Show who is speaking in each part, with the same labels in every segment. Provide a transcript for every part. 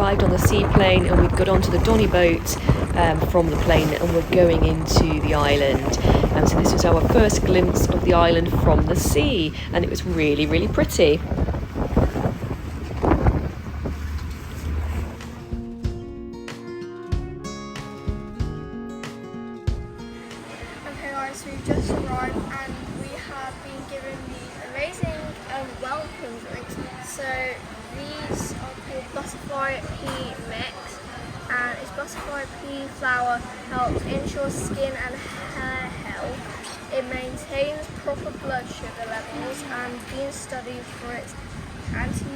Speaker 1: arrived on the seaplane and we've got onto the Donny boat from the plane, and we're going into the island. So this was our first glimpse of the island from the sea, and it was really, really pretty.
Speaker 2: Okay guys, we've just arrived and we have been given these amazing welcome drinks. So these are called butterfly pea mix, and it's butterfly pea flour, helps ensure skin and hair health. It maintains proper blood sugar levels and being studied for its anti-oxidant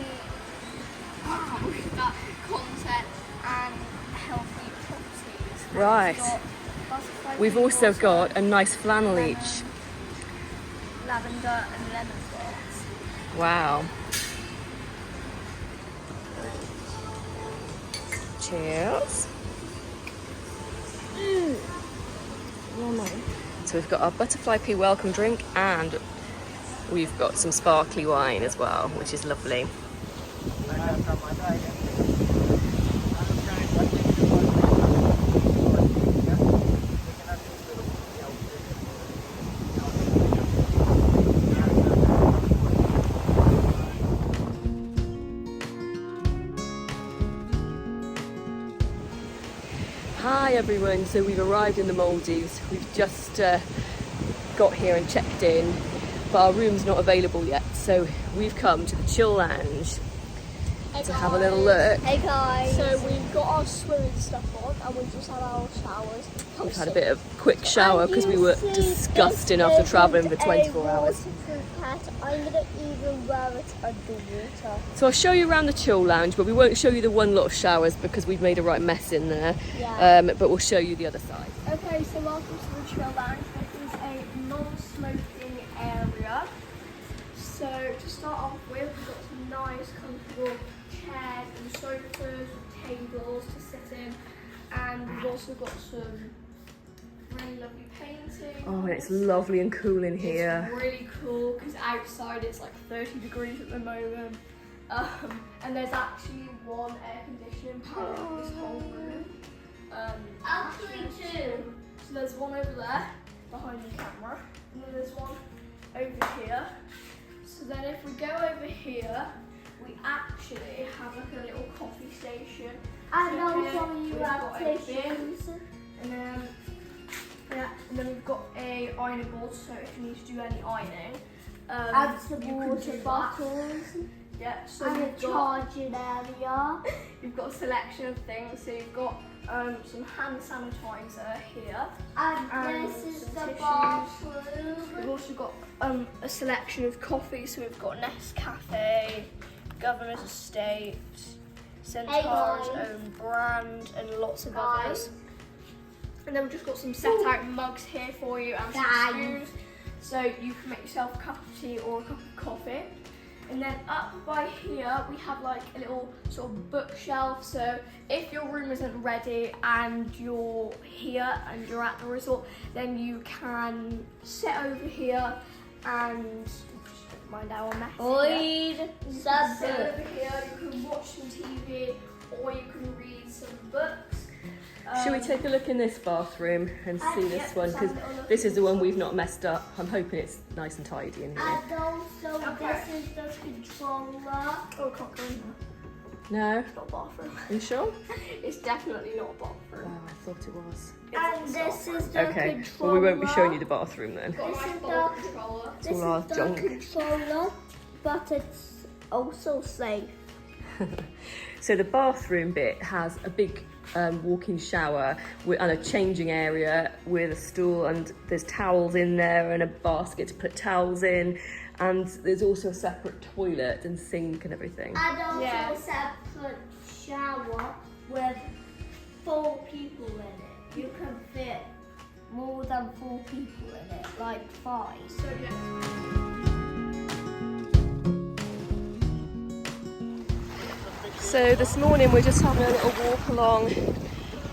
Speaker 2: content and healthy properties.
Speaker 1: Right. We've also got a nice flannel each.
Speaker 2: Lavender and lemon flowers.
Speaker 1: Wow. Cheers. So we've got our butterfly pea welcome drink, and we've got some sparkly wine as well, which is lovely. Hi everyone, so we've arrived in the Maldives. We've just got here and checked in, but our room's not available yet, so we've come to the chill lounge to have a little look.
Speaker 2: Hey guys! So we've got our swimming stuff on and we've just had our showers.
Speaker 1: We've had a bit of quick shower because we were disgusting after travelling for 24 hours.
Speaker 2: I'm going to even wear it underwater.
Speaker 1: So I'll show you around the chill lounge, but we won't show you the one lot of showers because we've made a right mess in there.
Speaker 2: Yeah.
Speaker 1: But we'll show you the other side.
Speaker 2: Okay, so welcome to the chill lounge. This is a non-smoking area. So to start off with, we've got some nice comfortable chairs and sofas with tables to sit in, and we've also got some really lovely painting.
Speaker 1: Oh, and it's lovely and cool in here.
Speaker 2: It's really cool because outside it's like 30 degrees at the moment. And there's actually one air conditioning powering this whole room. Actually two. So there's one over there behind the camera, and then there's one over here. So then if we go over here, we actually have like a little coffee station. And also you have tissues. And then we've got a ironing board, so if you need to do any ironing,
Speaker 3: and some water bottles.
Speaker 2: Yeah, so
Speaker 3: and
Speaker 2: we've
Speaker 3: a
Speaker 2: got
Speaker 3: charging area.
Speaker 2: you've got a selection of things. So you've got some hand sanitizer here.
Speaker 3: And this is
Speaker 2: some
Speaker 3: the
Speaker 2: tissues.
Speaker 3: bathroom.
Speaker 2: We've also got a selection of coffee. So we've got Nescafe, Governor's Estate, Centara's own brand, and lots of others. And then we've just got some set out mugs here for you and some spoons, so you can make yourself a cup of tea or a cup of coffee. And then up by here we have like a little sort of bookshelf, so if your room isn't ready and you're here and you're at the resort, then you can sit over here and just mind our mess.
Speaker 3: Read some
Speaker 2: Sit over
Speaker 3: books.
Speaker 2: here, you can watch some TV or you can read some books.
Speaker 1: Shall we take a look in this bathroom and see this one? Because this is the one we've not messed up. I'm hoping it's nice and tidy in here.
Speaker 3: And also this is the controller.
Speaker 2: Oh, I can't go in there.
Speaker 1: No?
Speaker 2: It's not a bathroom.
Speaker 1: Are you sure?
Speaker 2: It's definitely not a bathroom.
Speaker 1: Oh, I thought it was.
Speaker 3: And this is the
Speaker 1: Okay,
Speaker 3: controller.
Speaker 1: well we won't be showing you the bathroom then.
Speaker 2: Got a
Speaker 3: This
Speaker 2: nice
Speaker 3: is
Speaker 2: bottle
Speaker 3: the-
Speaker 2: controller.
Speaker 3: This
Speaker 1: all our
Speaker 3: is the
Speaker 1: junk.
Speaker 3: controller, but it's also safe.
Speaker 1: So the bathroom bit has a big walk-in shower and a changing area with a stool, and there's towels in there and a basket to put towels in, and there's also a separate toilet and sink and everything.
Speaker 3: And also
Speaker 2: Yeah.
Speaker 3: a separate shower with 4 people in it. You can fit more than 4 people in it, like 5.
Speaker 2: So yeah.
Speaker 1: So this morning we're just having a little walk along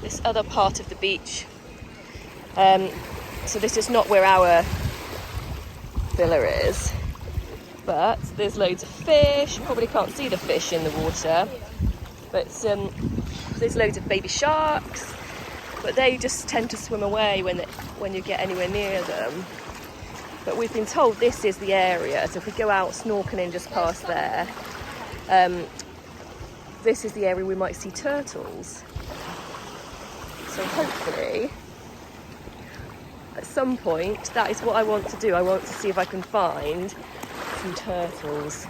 Speaker 1: this other part of the beach. So this is not where our villa is, but there's loads of fish. You probably can't see the fish in the water. But there's loads of baby sharks, but they just tend to swim away when you get anywhere near them. But we've been told this is the area, so if we go out snorkeling just past there, this is the area we might see turtles. So hopefully, at some point, that is what I want to do. I want to see if I can find some turtles.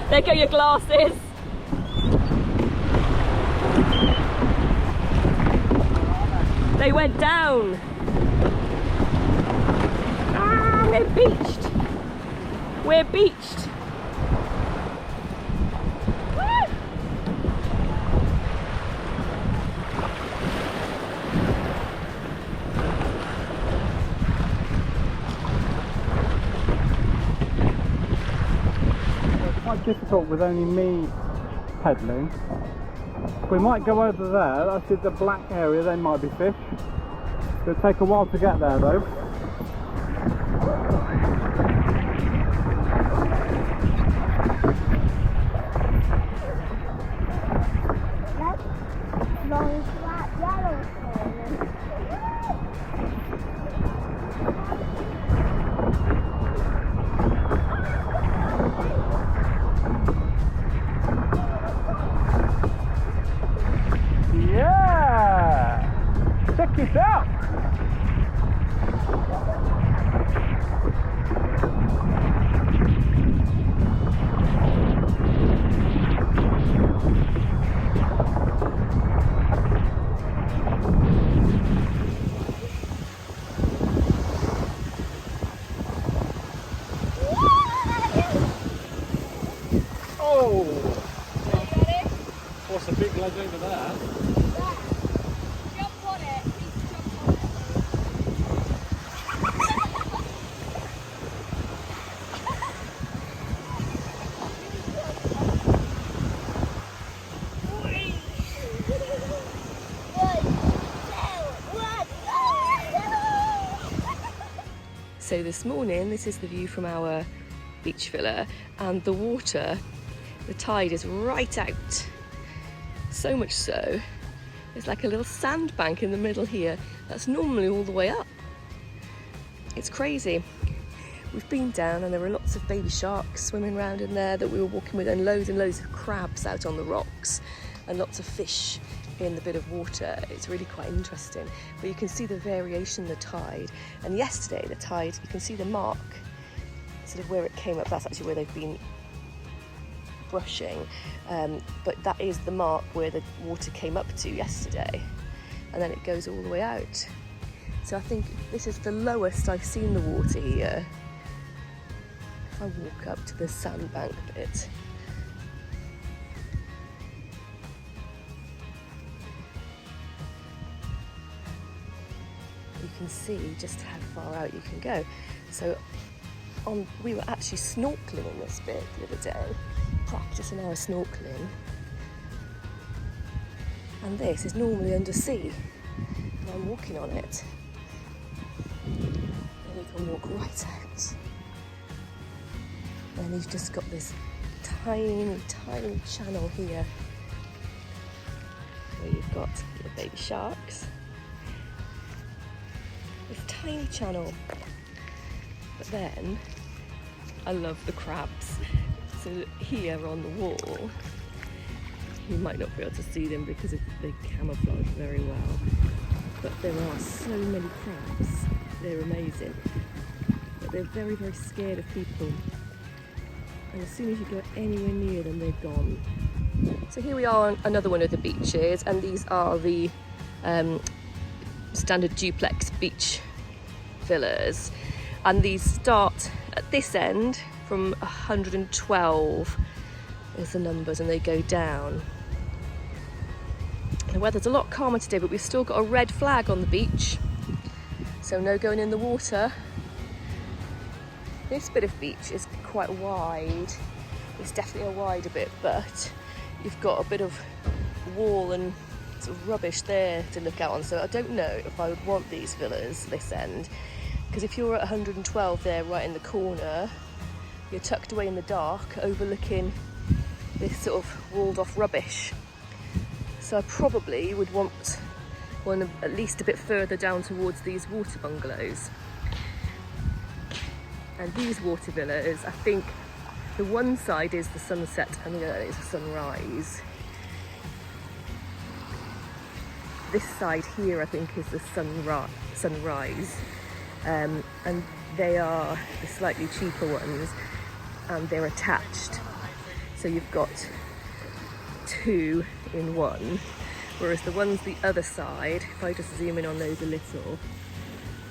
Speaker 1: There go your glasses. They went down. Ah, we're beached. We're beached.
Speaker 4: Difficult with only me pedaling. We might go over there. I see the black area, there might be fish. It'll take a while to get there though. Check this out! Oh! What's the big ledge over there?
Speaker 1: So this morning, this is the view from our beach villa, and the water, the tide is right out. So much so, there's like a little sandbank in the middle here that's normally all the way up. It's crazy. We've been down and there were lots of baby sharks swimming around in there that we were walking with, and loads of crabs out on the rocks, and lots of fish in the bit of water. It's really quite interesting, but you can see the variation in the tide. And yesterday the tide, you can see the mark sort of where it came up. That's actually where they've been brushing, but that is the mark where the water came up to yesterday, and then it goes all the way out. So I think this is the lowest I've seen the water here. If I walk up to the sandbank bit, you can see just how far out you can go. So we were actually snorkeling in this bit the other day, practicing our snorkeling, and this is normally under sea, and I'm walking on it, and you can walk right out, and you've just got this tiny channel here where you've got the baby sharks, this tiny channel. But then I love the crabs. So here on the wall, you might not be able to see them because they camouflage very well, but there are so many crabs. They're amazing, but they're very scared of people, and as soon as you go anywhere near them, they're gone. So here we are on another one of the beaches, and these are the standard duplex beach villas, and these start at this end from 112 is the numbers, and they go down. The weather's a lot calmer today, but we've still got a red flag on the beach, so no going in the water. This bit of beach is quite wide. It's definitely a wider bit, but you've got a bit of wall and sort of rubbish there to look out on, so I don't know if I would want these villas this end, because if you're at 112 there right in the corner, you're tucked away in the dark overlooking this sort of walled off rubbish. So I probably would want one at least a bit further down towards these water bungalows. And these water villas, I think the one side is the sunset and the other is the sunrise. This side here I think is the sunrise. And they are the slightly cheaper ones, and they're attached, so you've got two in one, whereas the ones the other side, if I just zoom in on those a little,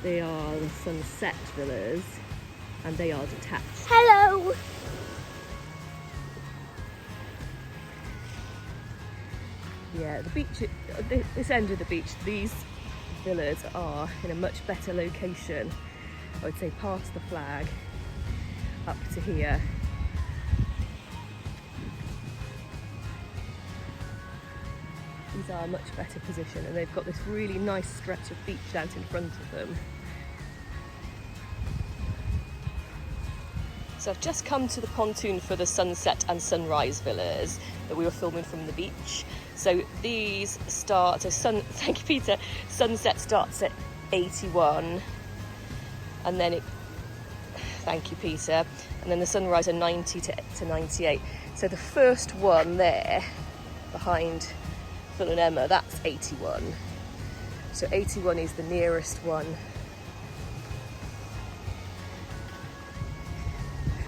Speaker 1: they are the sunset villas and they are detached.
Speaker 3: Hello!
Speaker 1: Yeah, the beach, this end of the beach, these villas are in a much better location, I would say past the flag up to here. These are a much better position, and they've got this really nice stretch of beach out in front of them. So I've just come to the pontoon for the sunset and sunrise villas that we were filming from the beach. So these start, thank you Peter, sunset starts at 81, and then thank you Peter, and then the sunrise are 90 to 98. So the first one there, behind Phil and Emma, that's 81. So 81 is the nearest one.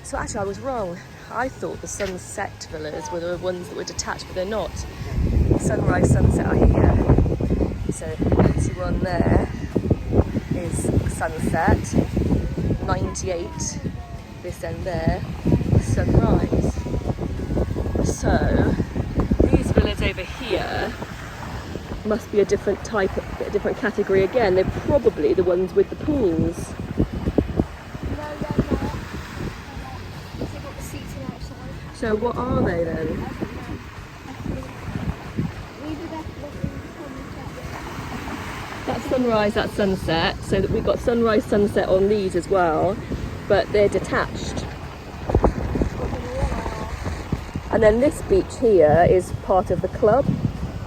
Speaker 1: So actually I was wrong. I thought the sunset villas were the ones that were detached, but they're not. Sunrise, sunset are here. So 81 there is sunset, 98 this end there is sunrise. So these villas over here must be a different type, a different category again. They're probably the ones with the pools. So what are they then? That's sunrise, that's sunset. So that we've got sunrise, sunset on these as well, but they're detached. And then this beach here is part of the club,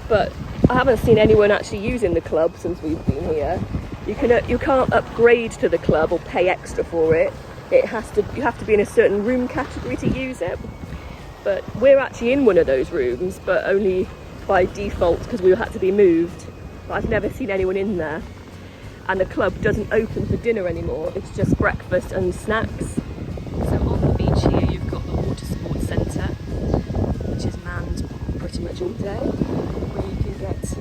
Speaker 1: but I haven't seen anyone actually using the club since we've been here. You can't upgrade to the club or pay extra for it. You have to be in a certain room category to use it. But we're actually in one of those rooms, but only by default because we had to be moved. But I've never seen anyone in there. And the club doesn't open for dinner anymore. It's just breakfast and snacks. So on the beach here, you've got the water sports centre, which is manned pretty much all day, where you can get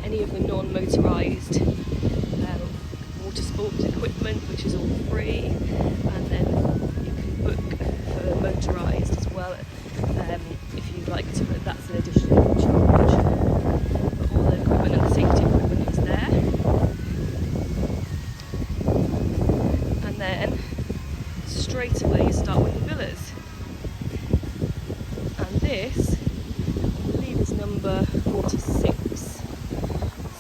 Speaker 1: any of the non-motorised water sports equipment, which is all free, and then you can book for motorised as well if you'd like to, but that's an additional charge. But all the equipment and the safety equipment is there. And then straight away you start with the villas. And this, I believe, is number 46.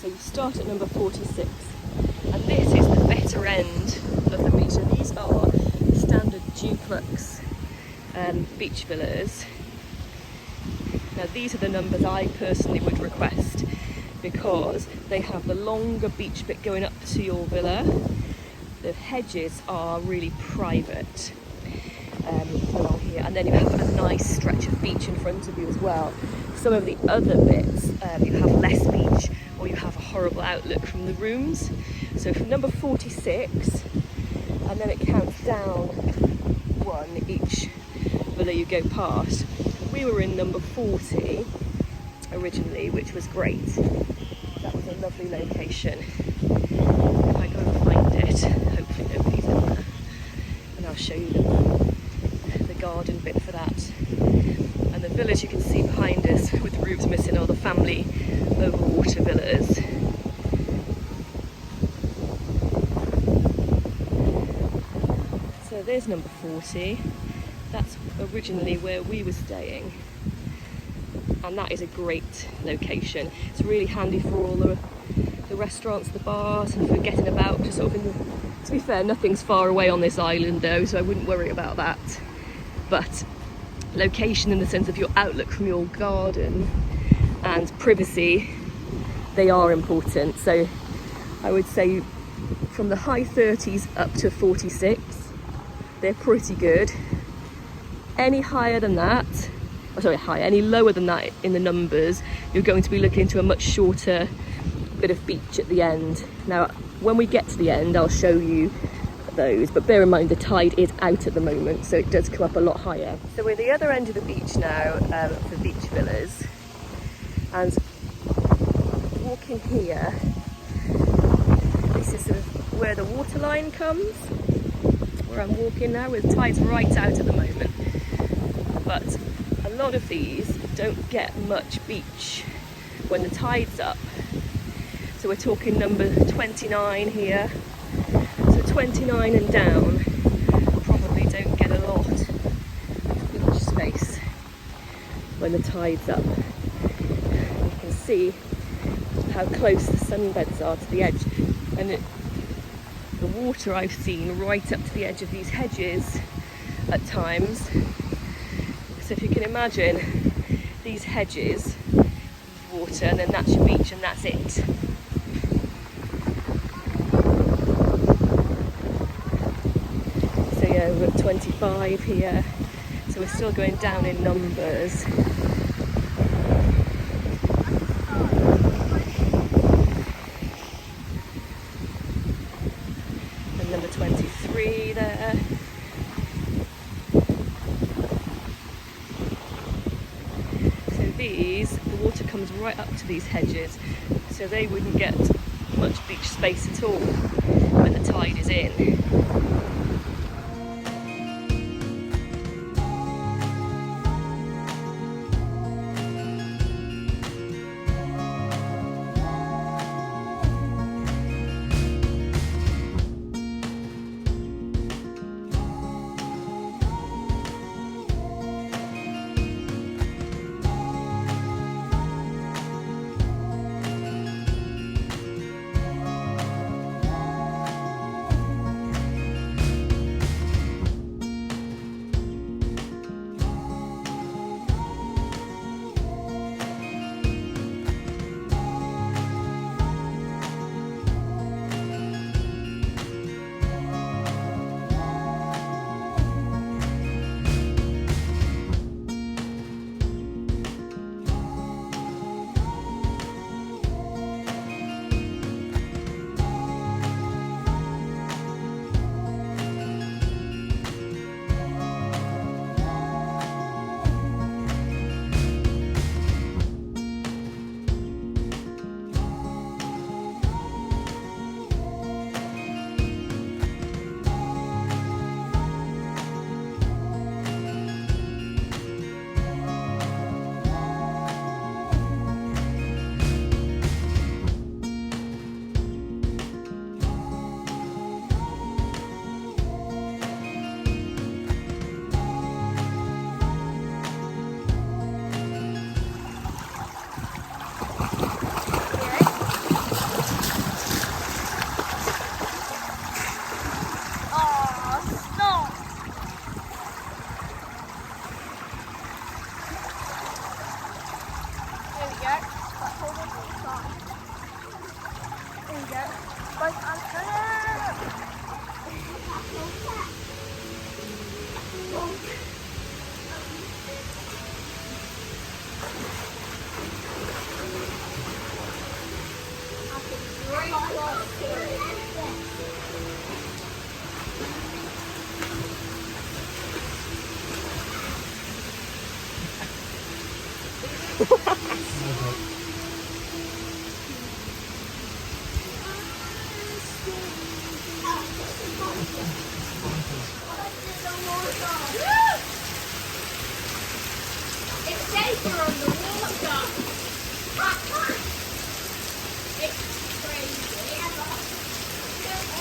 Speaker 1: So you start at number 46. And this is the better end of the beach. So these are standard duplex beach villas. Now these are the numbers I personally would request because they have the longer beach bit going up to your villa. The hedges are really private along here, and then you have a nice stretch of beach in front of you as well. Some of the other bits you have less beach, or you have a horrible outlook from the rooms. So from number 46, and then it counts down one each villa you go past. We were in number 40 originally, which was great. That was a lovely location. If I go and find it, hopefully nobody's in there, and I'll show you the garden bit for that. And the villas you can see behind us with the roofs missing are the family overwater villas. So there's number 40. That's originally where we were staying, and that is a great location. It's really handy for all the restaurants, the bars, and for getting about. Just sort of to be fair, nothing's far away on this island though, so I wouldn't worry about that. But location in the sense of your outlook from your garden and privacy, they are important. So I would say from the high 30s up to 46, they're pretty good. Any higher than that, any lower than that in the numbers, you're going to be looking into a much shorter bit of beach at the end. Now, when we get to the end, I'll show you those, but bear in mind the tide is out at the moment, so it does come up a lot higher. So we're at the other end of the beach now for beach villas, and walking here, this is sort of where the water line comes, where I'm walking now, with tide's right out at the moment. But a lot of these don't get much beach when the tide's up. So we're talking number 29 here. So 29 and down probably don't get a lot of beach space when the tide's up. You can see how close the sunbeds are to the edge, and the water I've seen right up to the edge of these hedges at times. So if you can imagine these hedges, water, and then that's your beach and that's it. So yeah, we're at 25 here, so we're still going down in numbers. And number 23 there. The water comes right up to these hedges, so they wouldn't get much beach space at all when the tide is in.
Speaker 2: go. Right, hold on to the side. There you go. Both hands.
Speaker 3: It's safer on the water. It's crazy.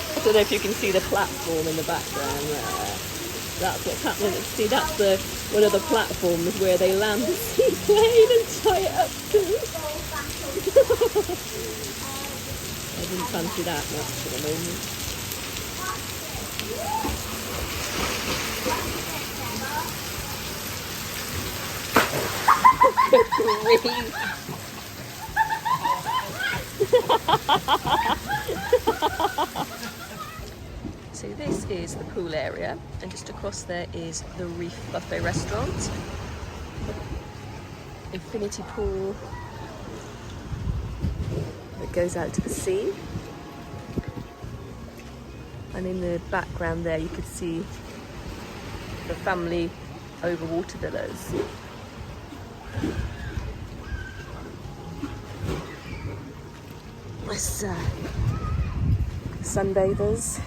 Speaker 1: I don't know if you can see the platform in the background there. That's what's happening. See, that's one of the platforms where they land the seaplane and tie it up to. I didn't fancy that much for the moment. So this is the pool area, and just across there is the Reef Buffet restaurant. Infinity pool that goes out to the sea. And in the background there you could see the family overwater villas. This sunbathers.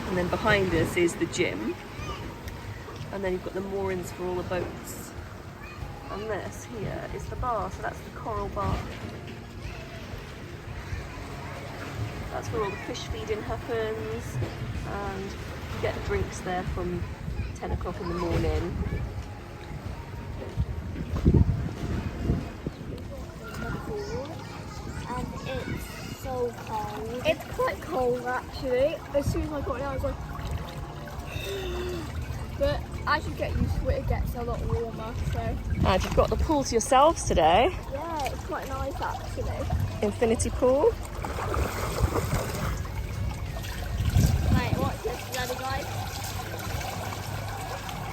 Speaker 1: And then behind us is the gym. And then you've got the moorings for all the boats. And this here is the bar, so that's the coral bar. That's where all the fish feeding happens. And you get drinks there from 10 o'clock in the morning.
Speaker 3: And it's so cold.
Speaker 2: It's quite cold actually. As soon as I got in, I was like, but as you get used to it, it gets a lot warmer. So
Speaker 1: And you've got the pool to yourselves today.
Speaker 2: yeah, it's quite nice actually.
Speaker 1: Infinity pool.
Speaker 2: Right, what's this, ready guys?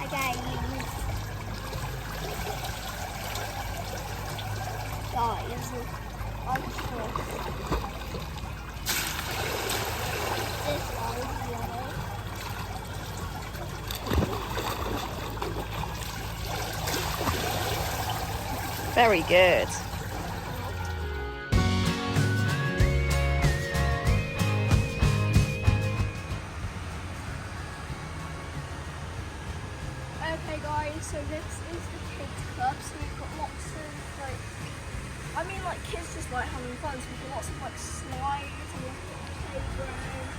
Speaker 3: Okay, guys, I'm sure this one,
Speaker 1: Very good.
Speaker 2: Okay guys, so this is the kids club, so we've got lots of like, I mean like kids just like having fun, so we've got lots of like slides and we've got playground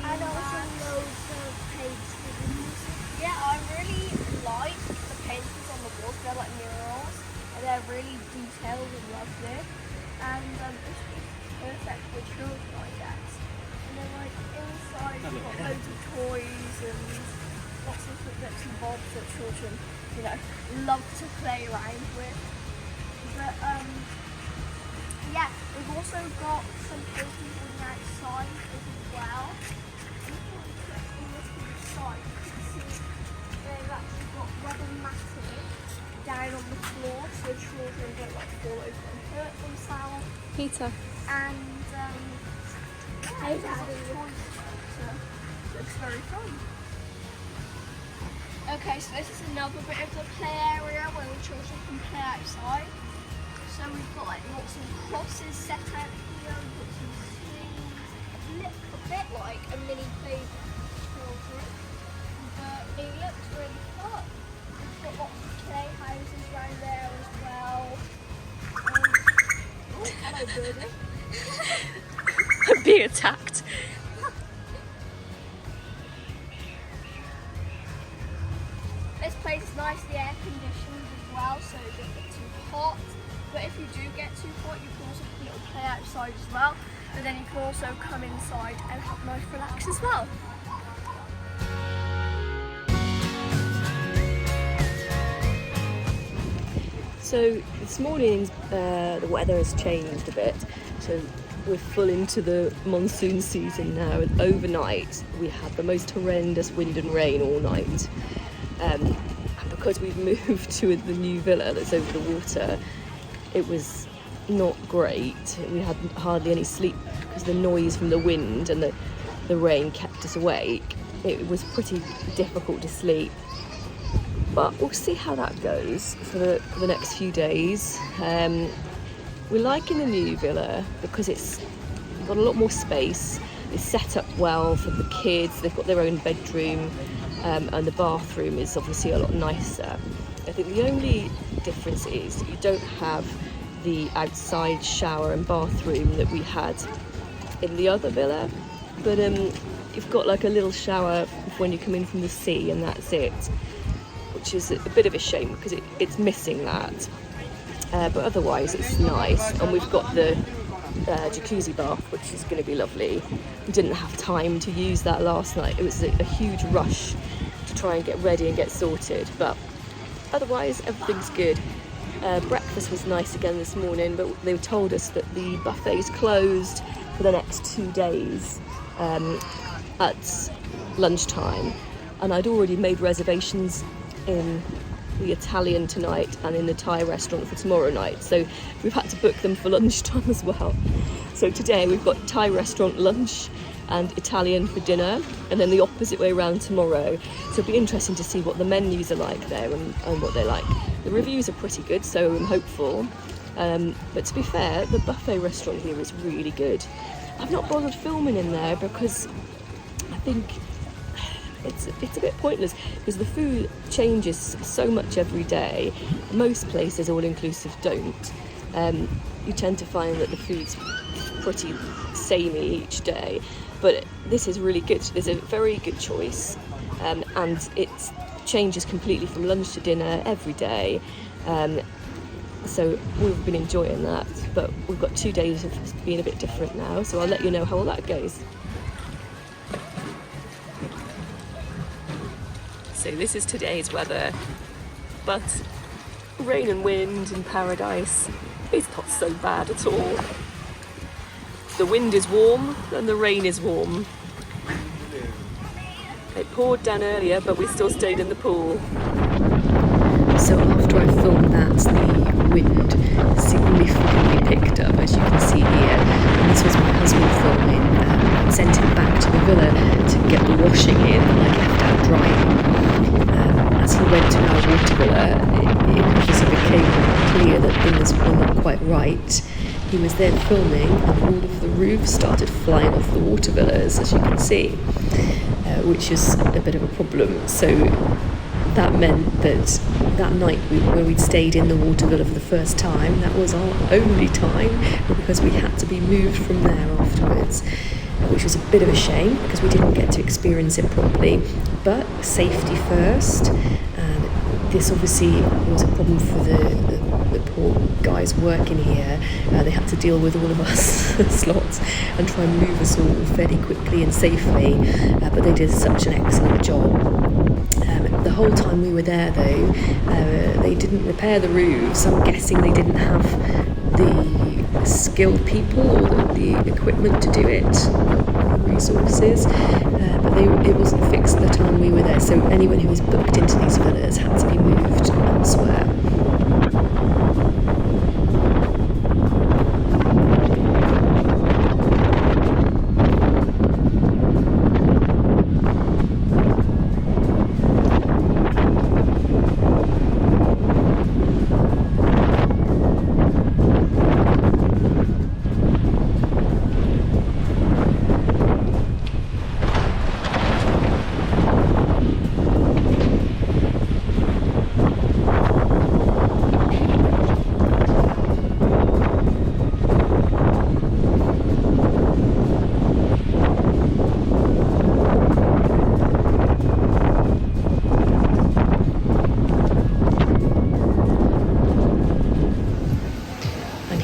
Speaker 3: and also loads of paintings.
Speaker 2: Yeah, I really like the paintings on the walls, they're like murals and they're really detailed and lovely and it's perfect for children I guess. And then like inside we've got loads of toys and lots of bits and bobs that children, you know, love to play around with. But yeah, we've also got some paintings on the outside as well. And if you're interested in this side, you can see they've actually got rubber matting down on the floor so children don't like fall over and hurt themselves.
Speaker 1: Peter.
Speaker 2: And yeah, there's lots of toys, so it's very fun. Okay, so this is another bit of the play area where the children can play outside. So we've got like lots of crosses set out here, we've got some swings. It looks a bit like a mini play children, but it looks really fun. We've got lots of play houses around there as well. Oh, hello birdie.
Speaker 1: I'm being attacked.
Speaker 2: This place is nicely air conditioned as well, so it doesn't get too hot. But if you do get too hot, you can also put a little play outside as well. But then you can also come inside and have a nice relax as well.
Speaker 1: So this morning the weather has changed a bit, so we're full into the monsoon season now, and overnight we had the most horrendous wind and rain all night. And because we've moved to the new villa that's over the water, it was not great. We had hardly any sleep because the noise from the wind and the rain kept us awake. It was pretty difficult to sleep. But we'll see how that goes for the next few days. We're liking the new villa because it's got a lot more space. It's set up well for the kids. They've got their own bedroom, and the bathroom is obviously a lot nicer. I think the only difference is that you don't have the outside shower and bathroom that we had in the other villa. But you've got like a little shower when you come in from the sea, and that's it. Which is a bit of a shame because it's missing that, but otherwise it's nice. And we've got the jacuzzi bath, which is going to be lovely. We didn't have time to use that last night. It was a huge rush to try and get ready and get sorted, but otherwise everything's good. Breakfast was nice again this morning, but they told us that the buffet is closed for the next 2 days at lunchtime, and I'd already made reservations in the Italian tonight and in the Thai restaurant for tomorrow night, so we've had to book them for lunchtime as well. So today we've got Thai restaurant lunch and Italian for dinner, and then the opposite way around tomorrow. So it'll be interesting to see what the menus are like there and what they're like. The reviews are pretty good, so I'm hopeful. But to be fair, the buffet restaurant here is really good. I've not bothered filming in there because I think it's a bit pointless because the food changes so much every day. Most places, all-inclusive, don't. You tend to find that the food's pretty samey each day, but this is really good. There's a very good choice, and it changes completely from lunch to dinner every day. So we've been enjoying that, but we've got 2 days of being a bit different now, so I'll let you know how all that goes. So this is today's weather, but rain and wind in paradise, it's not so bad at all. The wind is warm and the rain is warm. It poured down earlier, but we still stayed in the pool. So after I filmed that, the wind significantly picked up, as you can see here. And this was my husband filming. I sent him back to the villa to get the washing in that I'd left out drying. As he went to our water villa, it obviously became clear that things were not quite right. He was there filming, and all of the roofs started flying off the water villas, as you can see, which is a bit of a problem. So that meant that night where we'd stayed in the water villa for the first time, that was our only time, because we had to be moved from there afterwards, which was a bit of a shame because we didn't get to experience it properly. But safety first, and this obviously was a problem for the poor guys working here. They had to deal with all of us slots and try and move us all fairly quickly and safely, but they did such an excellent job. The whole time we were there though, they didn't repair the roofs. I'm guessing they didn't have the skilled people or the equipment to do it, the resources, but it wasn't fixed the time we were there, so anyone who was booked into these villas had to be moved elsewhere.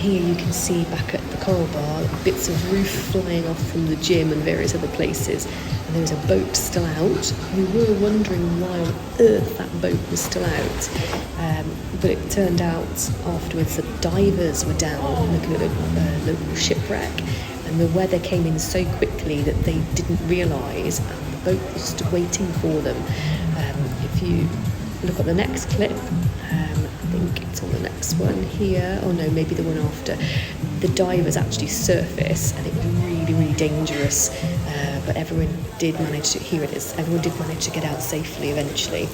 Speaker 1: Here you can see back at the coral bar bits of roof flying off from the gym and various other places, and and there was a boat still out. We were wondering why on earth that boat was still out, but it turned out afterwards that divers were down looking at a local shipwreck, and the weather came in so quickly that they didn't realise, and the boat was just waiting for them. If you look at the next clip, I think it's on the next one here, oh no, maybe the one after, the divers actually surface, and it was really, really dangerous, but everyone did manage to, here it is, everyone did manage to get out safely eventually.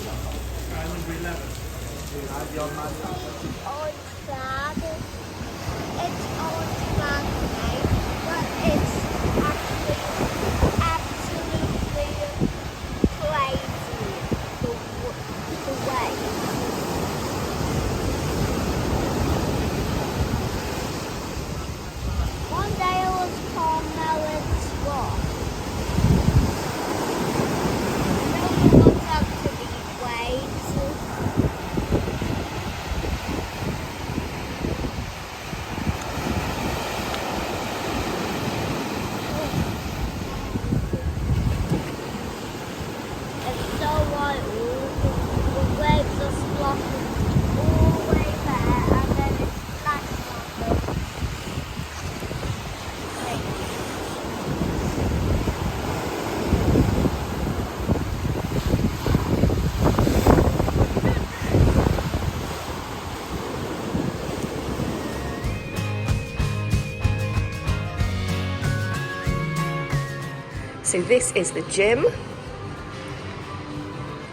Speaker 1: So this is the gym,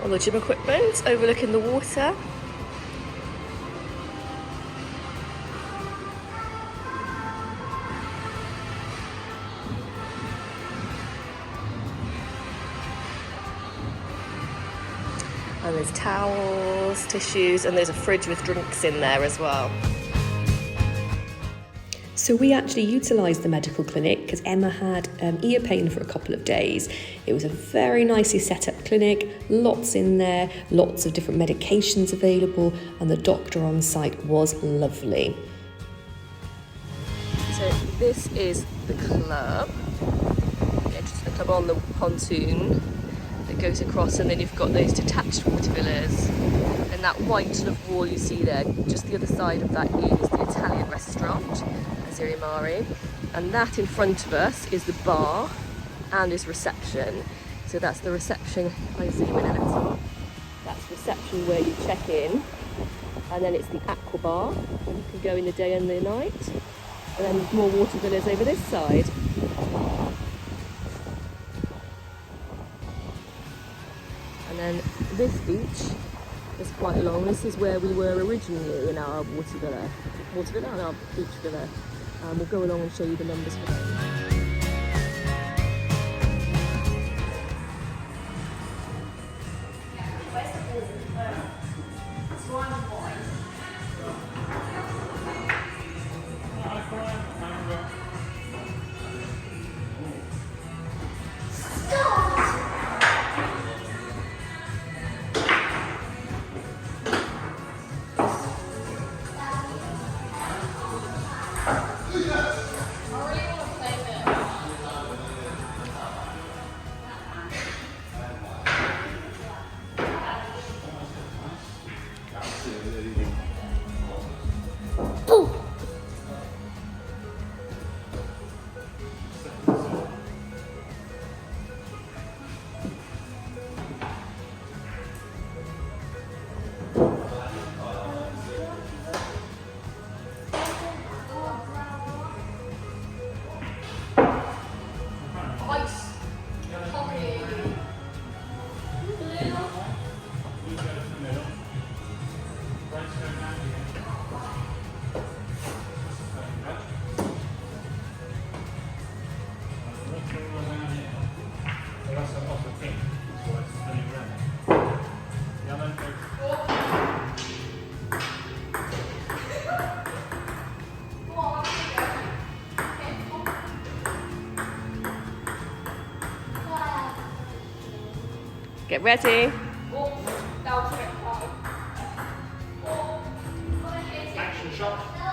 Speaker 1: all the gym equipment overlooking the water. And there's towels, tissues, and there's a fridge with drinks in there as well. So we actually utilised the medical clinic because Emma had ear pain for a couple of days. It was a very nicely set up clinic, lots in there, lots of different medications available, and the doctor on site was lovely. So this is the club. Yeah, just the club on the pontoon that goes across, and then you've got those detached water villas. And that white sort of wall you see there, just the other side of that is the Italian restaurant, Mari, and that in front of us is the bar and is reception. So that's the reception, I zoom in a little, that's reception where you check in, and then it's the aqua bar, and you can go in the day and the night, and then more water villas over this side. And then this beach is quite long. This is where we were originally in our water villa and our beach villa. We'll go along and show you the numbers for those. Get ready.
Speaker 5: Action shot.